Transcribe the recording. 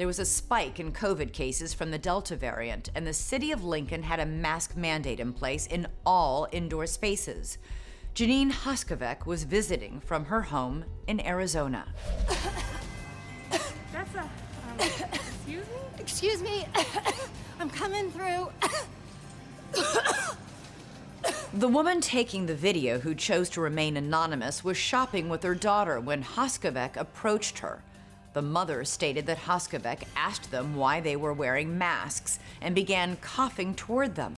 There was a spike in COVID cases from the Delta variant, and the city of Lincoln had a mask mandate in place in all indoor spaces. Janine Hoskovec was visiting from her home in Arizona. That's excuse me? Excuse me, I'm coming through. The woman taking the video, who chose to remain anonymous, was shopping with her daughter when Hoskovec approached her. The mother stated that Hoskovec asked them why they were wearing masks and began coughing toward them.